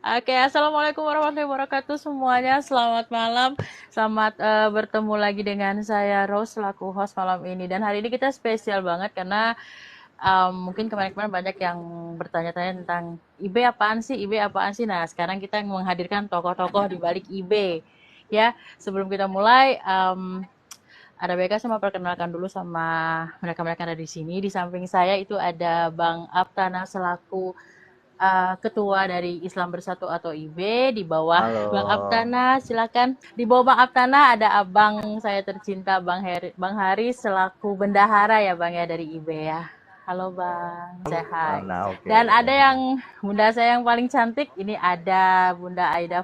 Oke, assalamualaikum warahmatullahi wabarakatuh semuanya. Selamat malam, selamat bertemu lagi dengan saya Rose selaku host malam ini. Dan hari ini kita spesial banget karena mungkin kemarin-kemarin banyak yang bertanya-tanya tentang IB apaan sih, IB apaan sih. Nah, sekarang kita menghadirkan tokoh-tokoh di balik IB. Ya, sebelum kita mulai, ada baiknya saya mau perkenalkan dulu sama mereka-mereka yang ada di sini. Di samping saya itu ada Bang Aptana selaku ketua dari Islam Bersatu atau IB. Di bawah Bang Halo. Aptana, silakan. Di bawah Bang Aptana ada abang saya tercinta Bang Haris selaku bendahara ya Bang ya dari IB ya. Halo Bang, sehat. Nah, oke. Dan ada yang bunda saya yang paling cantik, ini ada Bunda Aida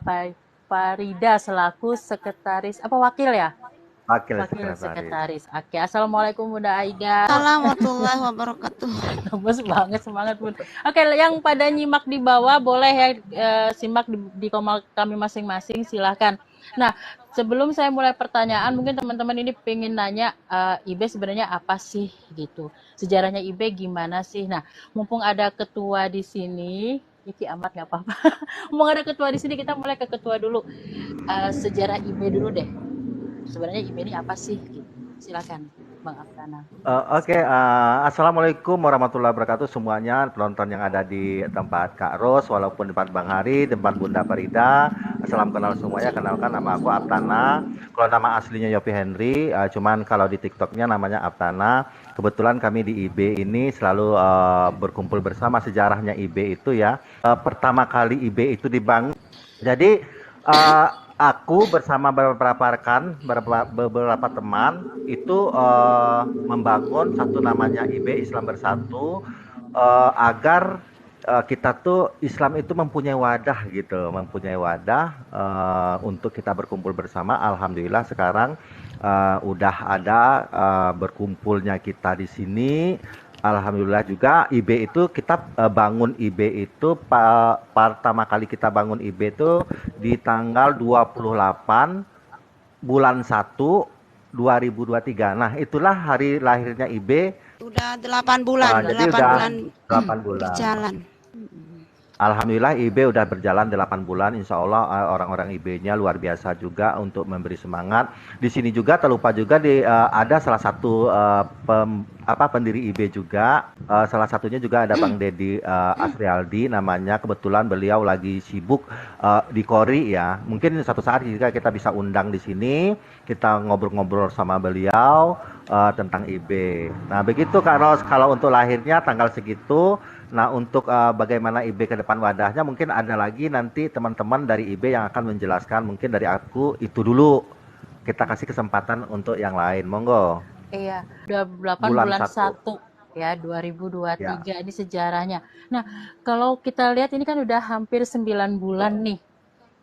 Farida selaku sekretaris apa wakil ya? Wakil Wakil sekretaris. sekretaris. Oke, assalamualaikum Bunda Aida. Assalamualaikum warahmatullahi wabarakatuh. Gemes banget, semangat Bun. Oke, yang pada nyimak di bawah boleh ya simak di komal kami masing-masing, silahkan. Nah, sebelum saya mulai pertanyaan, mungkin teman-teman ini pengen nanya IB sebenarnya apa sih gitu. Sejarahnya IB gimana sih? Nah, mumpung ada ketua di sini, Iki amat nggak apa-apa. Mumpung ada ketua di sini, kita mulai ke ketua dulu. Sejarah IB dulu deh. Sebenarnya IB ini apa sih? Gitu. Silakan, Bang Aftana. Oke, assalamualaikum warahmatullahi wabarakatuh semuanya penonton yang ada di tempat Kak Ros, walaupun di tempat Bang Hari, di tempat Bunda Farida. Salam kenal semuanya, kenalkan nama aku Aptana. Kalau nama aslinya Yopi Henry, cuman kalau di TikToknya namanya Aptana. Kebetulan kami di IB ini selalu berkumpul bersama. Sejarahnya IB itu ya, pertama kali IB itu dibangun. Jadi aku bersama beberapa rekan, beberapa teman itu membangun satu namanya IB Islam Bersatu, agar kita tuh Islam itu mempunyai wadah gitu, mempunyai wadah untuk kita berkumpul bersama. Alhamdulillah sekarang udah ada berkumpulnya kita di sini. Alhamdulillah juga IB itu kita bangun IB itu pertama kali kita bangun IB itu di tanggal 28 bulan 1 2023. Nah, itulah hari lahirnya IB. Udah 8 bulan, Jadi 8 udah bulan 8 bulan. berjalan. Alhamdulillah IB udah berjalan 8 bulan. Insya Allah orang-orang IB-nya luar biasa juga untuk memberi semangat. Di sini juga terlupa juga ada salah satu pendiri IB juga. Salah satunya juga ada Bang Dedi Asrialdi namanya. Kebetulan beliau lagi sibuk di Kori ya. Mungkin satu saat juga kita bisa undang di sini. Kita ngobrol-ngobrol sama beliau tentang IB. Nah begitu Kak Ros, kalau untuk lahirnya tanggal segitu. Nah, untuk bagaimana IB ke depan wadahnya, mungkin ada lagi nanti teman-teman dari IB yang akan menjelaskan. Mungkin dari aku itu dulu. Kita kasih kesempatan untuk yang lain. Monggo. Iya, udah 8 Bulan bulan satu. 1 ya Ya. 2023 ini sejarahnya. Nah, kalau kita lihat ini kan udah hampir 9 bulan nih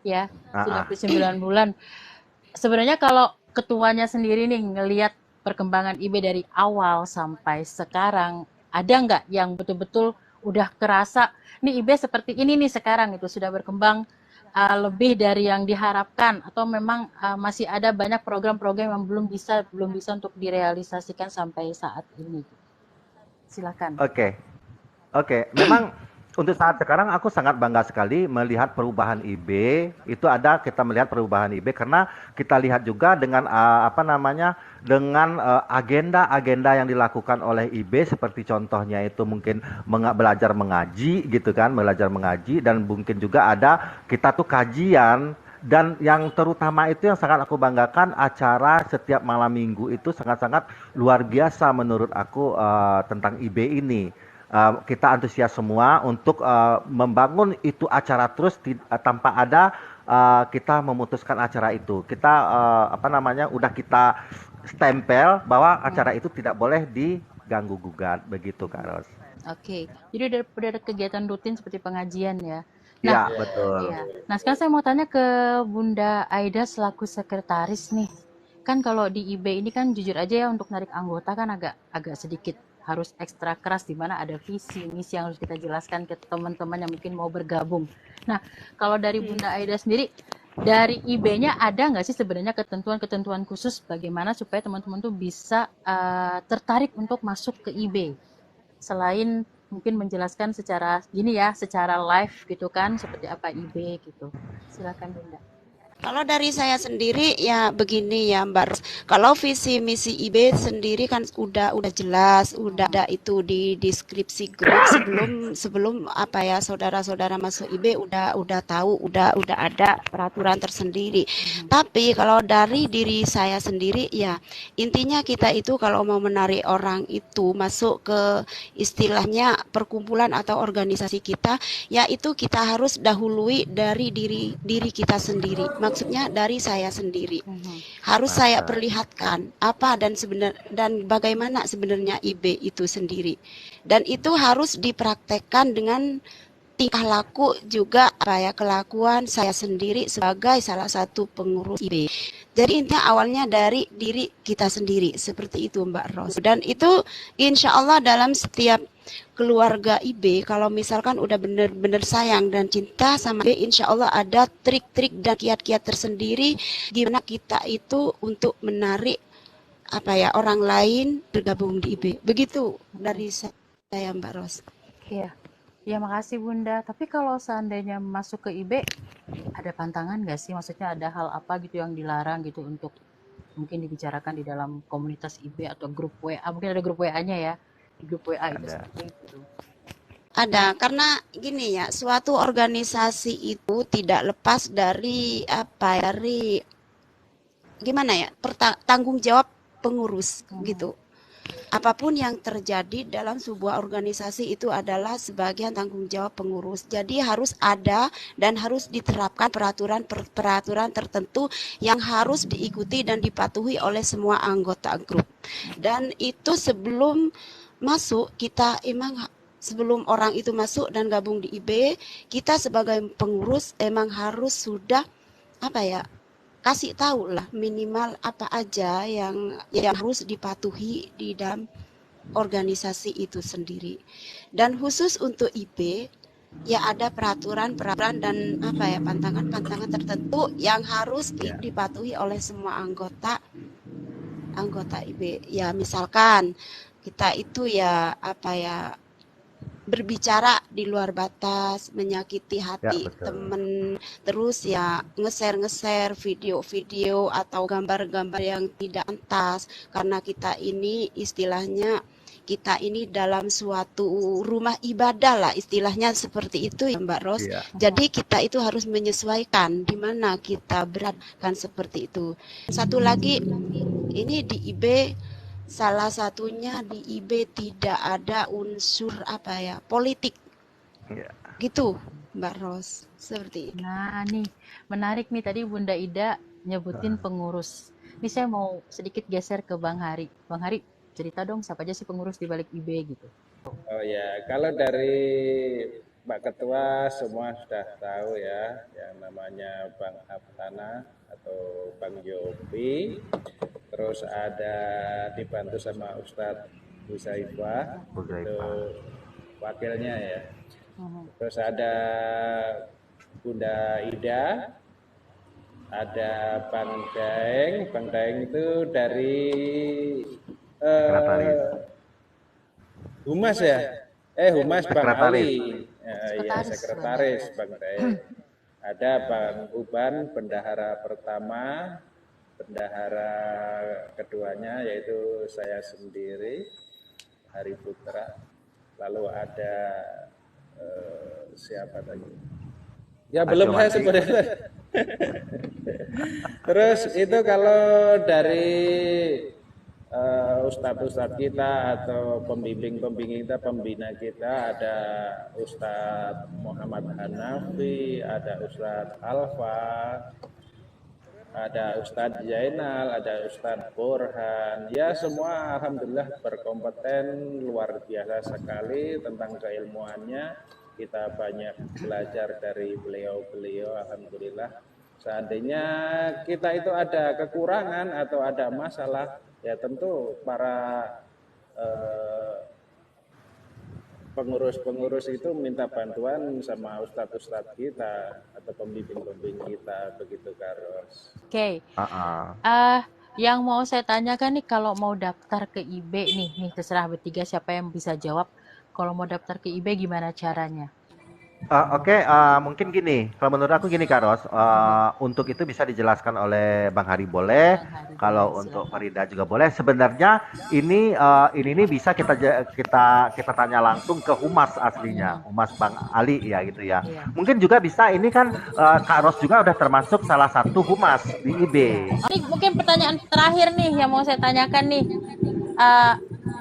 ya, sudah Ah, hampir 9 bulan. Sebenarnya kalau ketuanya sendiri nih ngelihat perkembangan IB dari awal sampai sekarang, ada nggak yang betul-betul udah kerasa nih IB seperti ini nih sekarang itu sudah berkembang lebih dari yang diharapkan atau memang masih ada banyak program-program yang belum bisa untuk direalisasikan sampai saat ini. Silakan. Oke. Oke, memang untuk saat sekarang aku sangat bangga sekali melihat perubahan IB. Itu ada kita melihat perubahan IB karena kita lihat juga dengan dengan agenda-agenda yang dilakukan oleh IB seperti contohnya itu mungkin belajar mengaji gitu kan, belajar mengaji dan mungkin juga ada kita tuh kajian dan yang terutama itu yang sangat aku banggakan acara setiap malam minggu itu sangat-sangat luar biasa menurut aku tentang IB ini. Kita antusias semua untuk membangun itu acara terus tanpa ada kita memutuskan acara itu. Kita udah kita stempel bahwa acara itu tidak boleh diganggu gugat begitu Kak Ros. Oke, jadi udah ada kegiatan rutin seperti pengajian ya. Nah, Ya, betul. iya. Nah, sekarang saya mau tanya ke Bunda Aida selaku sekretaris nih. Kan kalau di IB ini kan jujur aja ya untuk narik anggota kan agak sedikit harus ekstra keras di mana ada visi misi yang harus kita jelaskan ke teman-teman yang mungkin mau bergabung. Nah, kalau dari Bunda Aida sendiri dari IB-nya ada nggak sih sebenarnya ketentuan-ketentuan khusus bagaimana supaya teman-teman tuh bisa tertarik untuk masuk ke IB? Selain mungkin menjelaskan secara gini ya, secara live gitu kan, seperti apa IB gitu. Silakan Bunda. Kalau dari saya sendiri ya begini ya Mbak Ros. Kalau visi misi IB sendiri kan udah jelas, udah ada itu di deskripsi grup sebelum apa ya saudara-saudara masuk IB udah tahu, udah ada peraturan tersendiri. Tapi kalau dari diri saya sendiri ya intinya kita itu kalau mau menarik orang itu masuk ke istilahnya perkumpulan atau organisasi kita, yaitu kita harus dahului dari diri kita sendiri. Maksudnya dari saya sendiri. Harus saya Mantap. perlihatkan apa dan bagaimana sebenarnya IB itu sendiri. Dan itu harus dipraktekkan dengan tingkah laku juga apa ya kelakuan saya sendiri sebagai salah satu pengurus IB. Jadi intinya awalnya dari diri kita sendiri seperti itu Mbak Ros. Dan itu insya Allah dalam setiap keluarga IB kalau misalkan udah bener-bener sayang dan cinta sama IB, insya Allah ada trik-trik dan kiat-kiat tersendiri gimana kita itu untuk menarik apa ya orang lain bergabung di IB. Begitu dari saya Mbak Ros. Iya. Ya makasih Bunda. Tapi kalau seandainya masuk ke IB, ada pantangan nggak sih? Maksudnya ada hal apa gitu yang dilarang gitu untuk mungkin dibicarakan di dalam komunitas IB atau grup WA? Mungkin ada grup WA-nya ya. Di grup WA itu Ada. sendiri gitu. Ada, karena gini ya, suatu organisasi itu tidak lepas dari apa ya, dari gimana ya, tanggung jawab pengurus gitu. Apapun yang terjadi dalam sebuah organisasi itu adalah sebagian tanggung jawab pengurus. Jadi harus ada dan harus diterapkan peraturan tertentu yang harus diikuti dan dipatuhi oleh semua anggota grup. Dan itu sebelum masuk kita emang sebelum orang itu masuk dan gabung di IB, kita sebagai pengurus emang harus sudah apa ya kasih tahu lah minimal apa aja yang harus dipatuhi di dalam organisasi itu sendiri. Dan khusus untuk IB ya ada peraturan dan apa ya pantangan tertentu yang harus dipatuhi oleh semua anggota IB. Ya misalkan kita itu ya apa ya berbicara di luar batas, menyakiti hati temen, terus ya nge-share video-video atau gambar-gambar yang tidak pantas, karena kita ini istilahnya kita ini dalam suatu rumah ibadah lah istilahnya seperti itu ya Mbak Ros. Jadi kita itu harus menyesuaikan di mana kita berada kan seperti itu. Satu lagi ini di IB salah satunya di IB tidak ada unsur apa ya politik gitu Mbak Ros seperti itu. Nah nih menarik nih tadi Bunda Ida nyebutin pengurus. Ini saya mau sedikit geser ke Bang Hari. Bang Hari cerita dong siapa aja sih pengurus di balik IB gitu. Oh ya, kalau dari Pak Ketua semua sudah tahu ya, yang namanya Bang Aptana atau Bang Yopi. Terus ada dibantu sama Ustadz Huzaifah, itu wakilnya ya. Terus ada Bunda Ida, ada Bang Daeng itu dari Humas ya? Humas Bang Ali. Ya, sekretaris Bang Daeng. Ada Bang Uban, bendahara pertama, bendahara keduanya yaitu saya sendiri, Hari Putra. Lalu ada siapa tadi? Ya belum saya sebenarnya. Terus itu kalau dari ustadz-ustadz kita atau pembimbing kita, pembina kita, ada Ustadz Muhammad Hanafi, ada Ustadz Alfa, ada Ustadz Zainal, ada Ustadz Burhan. Ya semua alhamdulillah berkompeten, luar biasa sekali tentang keilmuannya. Kita banyak belajar dari beliau-beliau, alhamdulillah. Seandainya kita itu ada kekurangan atau ada masalah, ya tentu para pengurus-pengurus itu minta bantuan sama ustadz-ustadz kita atau pembimbing kita, begitu Karos. Oke. Yang mau saya tanyakan nih kalau mau daftar ke IB nih terserah bertiga siapa yang bisa jawab. Kalau mau daftar ke IB gimana caranya? Oke, mungkin gini, kalau menurut aku gini Kak Ros, untuk itu bisa dijelaskan oleh Bang Hari boleh, Bang Hari boleh, kalau untuk silakan. Farida juga boleh. Sebenarnya ini nih bisa kita tanya langsung ke Humas aslinya, Mhm, Humas Bang Ali ya gitu ya. iya. Mungkin juga bisa ini kan Kak Ros juga udah termasuk salah satu Humas di IB. Iya. Oh, ini mungkin pertanyaan terakhir nih yang mau saya tanyakan nih. Eh,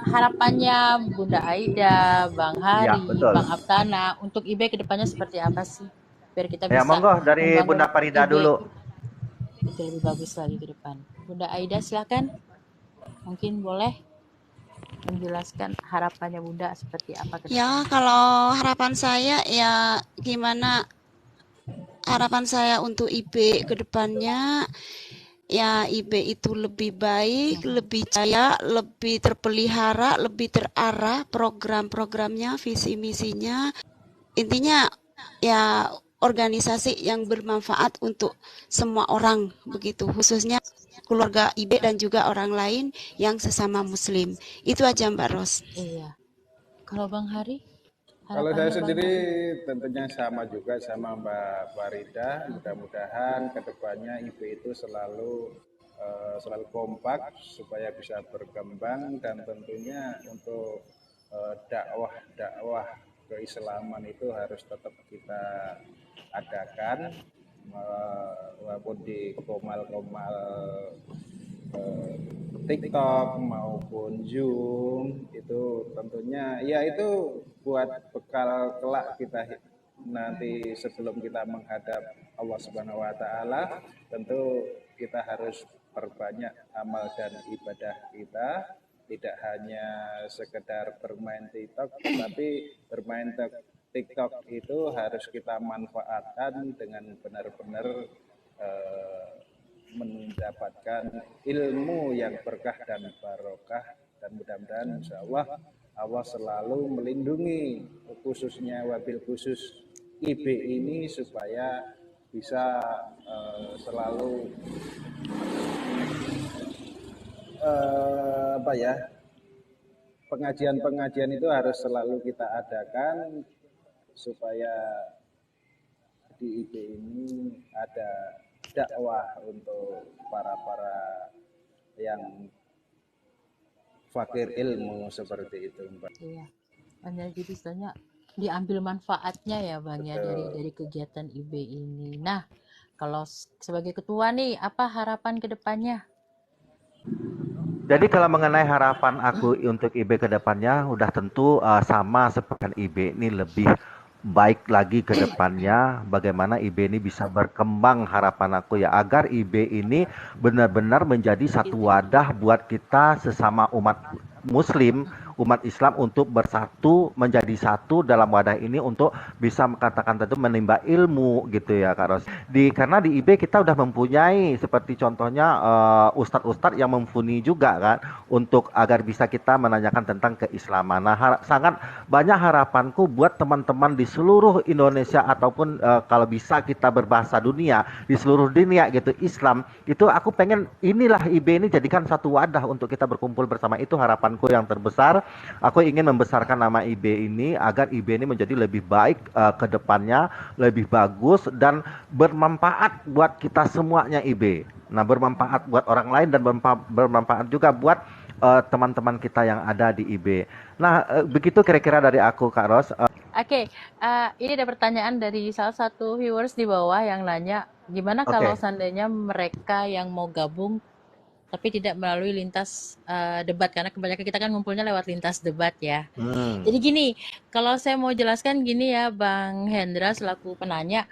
Harapannya Bunda Aida, Bang Iya, Hari, betul. Bang Aptana untuk IB kedepannya seperti apa sih? Biar kita Ya, bisa monggo dari Bunda membangun Farida IB dulu. itu lebih bagus lagi ke depan. Bunda Aida silakan, mungkin boleh menjelaskan harapannya Bunda seperti apa ke Ya, depannya. kalau harapan saya ya gimana harapan saya untuk IB ke depannya ya IB itu lebih baik, Mhm. lebih jaya, lebih terpelihara, lebih terarah program-programnya, visi misinya. Intinya ya organisasi yang bermanfaat untuk semua orang begitu, khususnya keluarga IB dan juga orang lain yang sesama muslim. Itu aja Mbak Ros. Iya. Kalau Bang Hari, Kalau saya harapannya Bang sendiri Hari? tentunya sama juga sama Mbak Farida. Mudah-mudahan kedepannya IB itu selalu kompak supaya bisa berkembang dan tentunya untuk dakwah keislaman itu harus tetap kita adakan walaupun di komal-komal TikTok maupun Zoom itu tentunya ya itu buat bekal kelak kita nanti sebelum kita menghadap Allah Subhanahu wa taala tentu kita harus perbanyak amal dan ibadah kita tidak hanya sekedar bermain TikTok tetapi bermain TikTok itu harus kita manfaatkan dengan benar-benar eh, mendapatkan ilmu yang berkah dan barokah dan mudah-mudahan insya Allah Allah selalu melindungi khususnya wabil khusus IB ini supaya bisa selalu apa ya pengajian-pengajian itu harus selalu kita adakan supaya di IB ini ada dakwah untuk para yang fakir ilmu seperti itu Mbak. Iya. Hanya jadi istilahnya diambil manfaatnya ya Bang ya dari Betul. kegiatan IB ini. Nah, kalau sebagai ketua nih, apa harapan ke depannya? Jadi kalau mengenai harapan aku untuk IB ke depannya udah tentu sama seperti IB ini lebih baik lagi ke depannya bagaimana IB ini bisa berkembang harapan aku ya agar IB ini benar-benar menjadi satu wadah buat kita sesama umat muslim umat Islam untuk bersatu menjadi satu dalam wadah ini untuk bisa katakan tentu menimba ilmu gitu ya Kak Ros. Karena di IB kita udah mempunyai seperti contohnya ustadz-ustadz yang mumpuni juga kan untuk agar bisa kita menanyakan tentang keislaman. Nah, sangat banyak harapanku buat teman-teman di seluruh Indonesia ataupun kalau bisa kita berbahasa dunia di seluruh dunia gitu Islam itu aku pengen inilah IB ini jadikan satu wadah untuk kita berkumpul bersama itu harapanku yang terbesar. Aku ingin membesarkan nama IB ini agar IB ini menjadi lebih baik ke depannya, lebih bagus dan bermanfaat buat kita semuanya IB. Nah, bermanfaat buat orang lain dan bermanfaat juga buat teman-teman kita yang ada di IB. Nah, begitu kira-kira dari aku, Kak Ros. Oke, ini ada pertanyaan dari salah satu viewers di bawah yang nanya, gimana kalau Oke. seandainya mereka yang mau gabung tapi tidak melalui lintas debat karena kebanyakan kita kan ngumpulnya lewat lintas debat ya. Hmm. Jadi gini, kalau saya mau jelaskan gini ya Bang Hendra selaku penanya,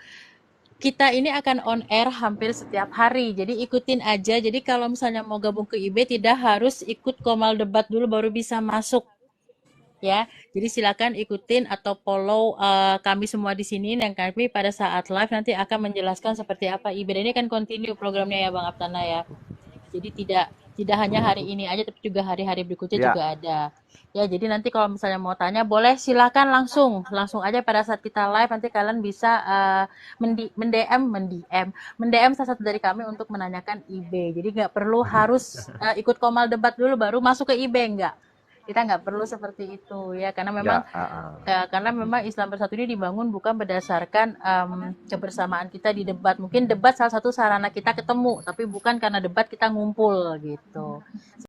kita ini akan on air hampir setiap hari. Jadi ikutin aja. Jadi kalau misalnya mau gabung ke IB tidak harus ikut komal debat dulu baru bisa masuk. Ya, jadi silakan ikutin atau follow kami semua di sini dan kami pada saat live nanti akan menjelaskan seperti apa IB. Dan ini kan continue programnya ya Bang Aptana ya. Jadi tidak hanya hari ini aja tapi juga hari-hari berikutnya Ya, juga ada. Ya, jadi nanti kalau misalnya mau tanya boleh silakan langsung aja pada saat kita live nanti kalian bisa mendm salah satu dari kami untuk menanyakan IB. Jadi nggak perlu harus ikut komal debat dulu baru masuk ke IB enggak. Kita nggak perlu seperti itu ya, Ya, ah. karena memang Islam Bersatu ini dibangun bukan berdasarkan kebersamaan kita di debat. Mungkin debat salah satu sarana kita ketemu, tapi bukan karena debat kita ngumpul gitu.